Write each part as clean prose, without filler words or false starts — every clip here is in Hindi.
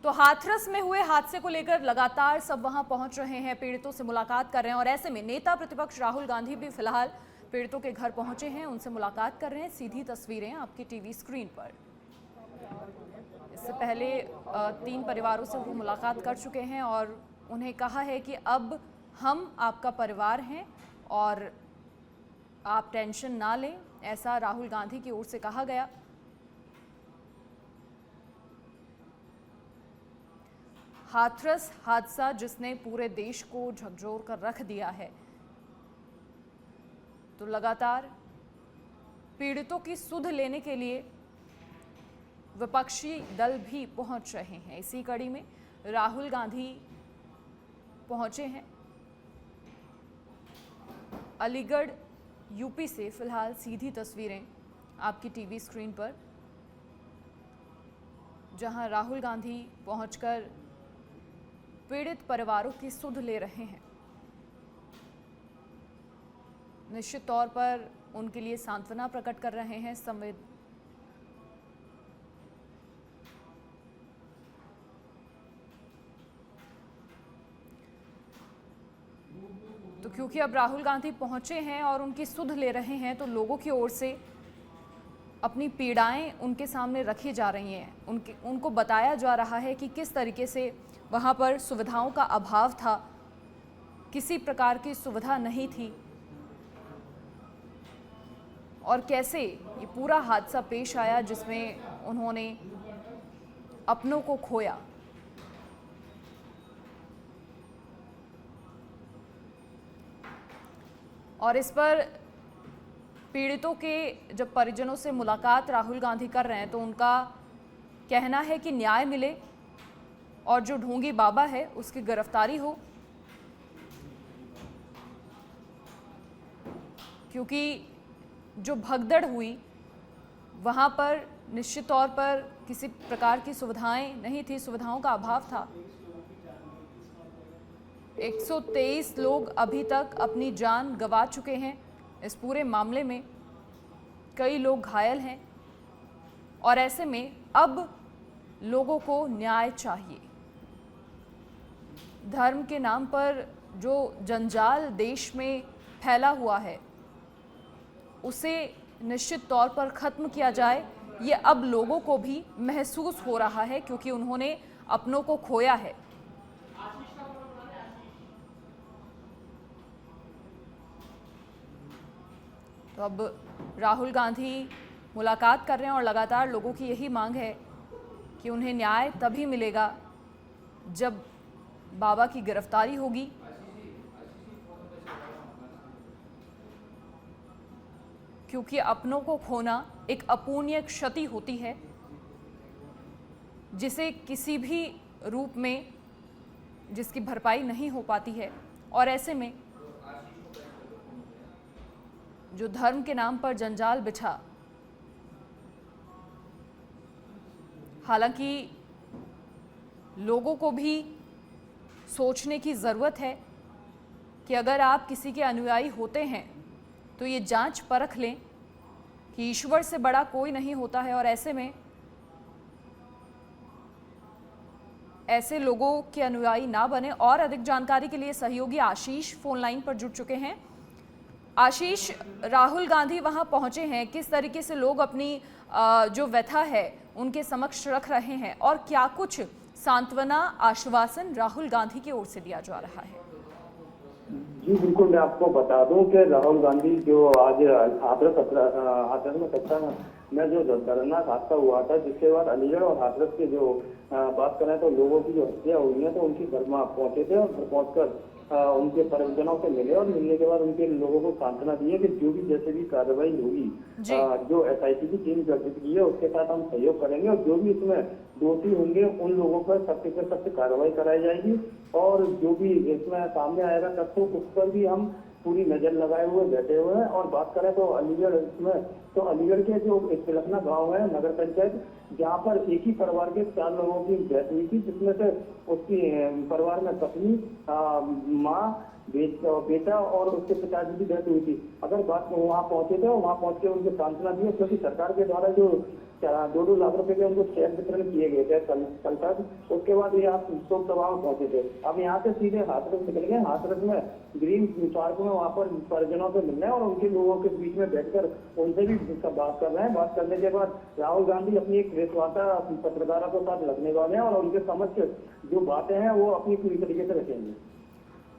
तो हाथरस में हुए हादसे को लेकर लगातार सब वहां पहुंच रहे हैं, पीड़ितों से मुलाकात कर रहे हैं और ऐसे में नेता प्रतिपक्ष राहुल गांधी भी फिलहाल पीड़ितों के घर पहुंचे हैं, उनसे मुलाकात कर रहे हैं। सीधी तस्वीरें आपकी टीवी स्क्रीन पर। इससे पहले 3 परिवारों से वो मुलाकात कर चुके हैं और उन्हें कहा है कि अब हम आपका परिवार हैं और आप टेंशन ना लें, ऐसा राहुल गांधी की ओर से कहा गया। हाथरस हादसा जिसने पूरे देश को झकझोर कर रख दिया है, तो लगातार पीड़ितों की सुध लेने के लिए विपक्षी दल भी पहुंच रहे हैं। इसी कड़ी में राहुल गांधी पहुंचे हैं अलीगढ़ यूपी से। फिलहाल सीधी तस्वीरें आपकी टीवी स्क्रीन पर, जहां राहुल गांधी पहुंचकर पीड़ित परिवारों की सुध ले रहे हैं। निश्चित तौर पर उनके लिए सांत्वना प्रकट कर रहे हैं। तो क्योंकि अब राहुल गांधी पहुंचे हैं और उनकी सुध ले रहे हैं, तो लोगों की ओर से अपनी पीड़ाएं उनके सामने रखी जा रही हैं। उनको बताया जा रहा है कि किस तरीके से वहां पर सुविधाओं का अभाव था, किसी प्रकार की सुविधा नहीं थी और कैसे ये पूरा हादसा पेश आया जिसमें उन्होंने अपनों को खोया। और इस पर पीड़ितों के जब परिजनों से मुलाकात राहुल गांधी कर रहे हैं, तो उनका कहना है कि न्याय मिले और जो ढोंगी बाबा है उसकी गिरफ्तारी हो, क्योंकि जो भगदड़ हुई वहाँ पर निश्चित तौर पर किसी प्रकार की सुविधाएं नहीं थी, सुविधाओं का अभाव था। 123 लोग अभी तक अपनी जान गंवा चुके हैं इस पूरे मामले में, कई लोग घायल हैं और ऐसे में अब लोगों को न्याय चाहिए। धर्म के नाम पर जो जंजाल देश में फैला हुआ है उसे निश्चित तौर पर खत्म किया जाए, ये अब लोगों को भी महसूस हो रहा है क्योंकि उन्होंने अपनों को खोया है। तो अब राहुल गांधी मुलाकात कर रहे हैं और लगातार लोगों की यही मांग है कि उन्हें न्याय तभी मिलेगा जब बाबा की गिरफ्तारी होगी। क्योंकि अपनों को खोना एक अपूर्णीय क्षति होती है जिसे किसी भी रूप में जिसकी भरपाई नहीं हो पाती है। और ऐसे में जो धर्म के नाम पर जंजाल बिछा, हालांकि लोगों को भी सोचने की ज़रूरत है कि अगर आप किसी के अनुयायी होते हैं तो ये जांच परख लें कि ईश्वर से बड़ा कोई नहीं होता है। और ऐसे में ऐसे लोगों के अनुयायी ना बने। और अधिक जानकारी के लिए सहयोगी आशीष फोन लाइन पर जुड़ चुके हैं। आशीष, राहुल गांधी वहां पहुंचे हैं, किस तरीके से लोग अपनी जो व्यथा है उनके समक्ष रख रहे हैं और क्या कुछ सांत्वना आश्वासन राहुल गांधी की ओर से दिया जा रहा है? जी बिल्कुल, मैं आपको बता दूं कि राहुल गांधी जो आज हाथरस में सत्ता में जो दर्दनाक हादसा हुआ था, जिसके बाद अलीगढ़ और हाथरस के जो बात करें तो लोगों की जो हत्या हुई है, तो उनकी घर में पहुंचे थे और घर पहुंचकर उनके परिजनों से मिले और मिलने के बाद उनके लोगों को सांत्वना दी है कि जो भी जैसे भी कार्रवाई होगी, जो SIT की टीम गठित की है उसके साथ हम सहयोग करेंगे और जो भी इसमें दोषी होंगे उन लोगों पर सख्त कार्रवाई कराई जाएगी और जो भी इसमें सामने आएगा तथ्य उस पर भी हम पूरी नजर लगाए हुए बैठे हुए हैं। और बात करें तो अलीगढ़ इसमें तो अलीगढ़ के जो एक तिलकना गांव है नगर पंचायत, जहां पर एक ही परिवार के 4 लोगों की डेथ हुई थी, जिसमें से उसकी परिवार में पत्नी, माँ, बेटा और उसके पिताजी की डेथ हुई थी। अगर बात वहाँ पहुंचे थे, वहाँ पहुंच के उनको सांत्वना दी, क्योंकि सरकार के द्वारा जो 2-2 लाख रुपए के उनको चेक वितरण किए गए थे कल तक। उसके बाद ये आप शोक सभा में पहुंचे थे। अब यहाँ से सीधे हाथरस निकल गए। हाथरस में ग्रीन पार्क में वहाँ पर परिजनों से मिलने और उनके लोगों के बीच में बैठकर उनसे भी बात कर रहे हैं। बात करने के बाद राहुल गांधी अपनी एक प्रेस वार्ता पत्रकारों के साथ रखने वाले हैं और उनके समक्ष जो बातें हैं वो अपनी पूरी तरीके से रखेंगे।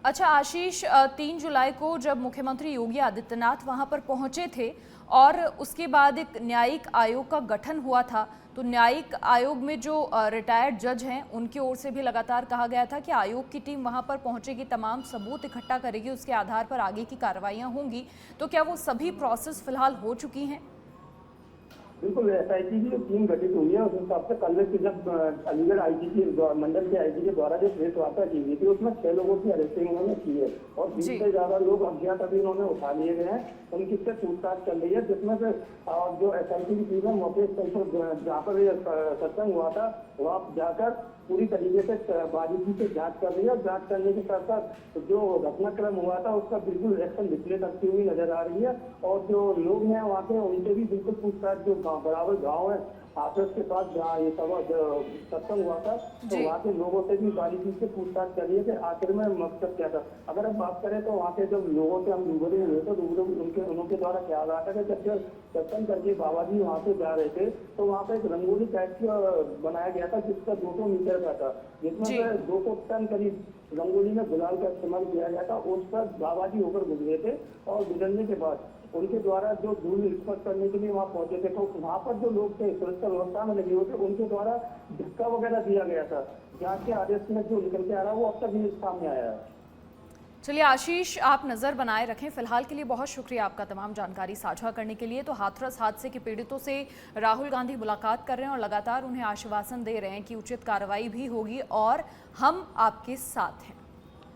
अच्छा आशीष, 3 जुलाई को जब मुख्यमंत्री योगी आदित्यनाथ वहां पर पहुंचे थे और उसके बाद एक न्यायिक आयोग का गठन हुआ था, तो न्यायिक आयोग में जो रिटायर्ड जज हैं उनकी ओर से भी लगातार कहा गया था कि आयोग की टीम वहां पर पहुंचेगी, तमाम सबूत इकट्ठा करेगी, उसके आधार पर आगे की कार्रवाइयां होंगी। तो क्या वो सभी प्रोसेस फिलहाल हो चुकी हैं? बिल्कुल, एसआईटी की टीम गठित हुई है। उस हिसाब से कल से जब अलीगढ़ आईजी मंडल के आईजी के द्वारा जो प्रेस वार्ता की गई थी, उसमें 6 लोगों की अरेस्टिंग उन्होंने की है और 20 से ज्यादा लोग अज्ञात अभी उन्होंने उठा लिए गए हैं। उनकी से पूछताछ चल रही है, जिसमें से जो एसआईटी की टीम है मौके स्थल पर जहाँ पर सत्संग हुआ था वहाँ जाकर पूरी तरीके से बारीकी से जांच कर रही है। जांच करने के साथ साथ जो घटनाक्रम हुआ था उसका बिल्कुल एक्शन डिस्प्ले करती हुई नजर आ रही है और जो लोग हैं वहाँ के उनसे भी बिल्कुल पूछताछ, जो बराबर गाँव है हाथरस के पास जहाँ ये सत्संग हुआ था, तो वहाँ के लोगों से भी बारीकी से पूछताछ कर रही है कि आखिर में मकसद क्या था। अगर हम बात करें तो वहाँ के जब लोगों से हम रूबरू हुए तो उनके द्वारा क्या रहा था कि जब सत्संग करके बाबा जी वहाँ से जा रहे थे तो वहाँ पे एक रंगोली टाइप का बनाया गया था जिसका 200 मीटर का था, जिसमें से 200 टन करीब रंगोली में गुलाल का इस्तेमाल किया गया था। उस पर बाबा जी होकर गुजरे थे और गुजरने के बाद उनके द्वारा जो धूल स्पर्श करने के लिए वहाँ पहुंचे थे, तो वहाँ पर जो लोग थे सुरक्षा व्यवस्था में लगे हुए थे, उनके द्वारा धक्का वगैरह दिया गया था। जांच के आदेश में जो निकल के आ रहा है वो अब तक नहीं सामने आया है। चलिए आशीष, आप नज़र बनाए रखें। फिलहाल के लिए बहुत शुक्रिया आपका तमाम जानकारी साझा करने के लिए। तो हाथरस हादसे के पीड़ितों से राहुल गांधी मुलाकात कर रहे हैं और लगातार उन्हें आश्वासन दे रहे हैं कि उचित कार्रवाई भी होगी और हम आपके साथ हैं।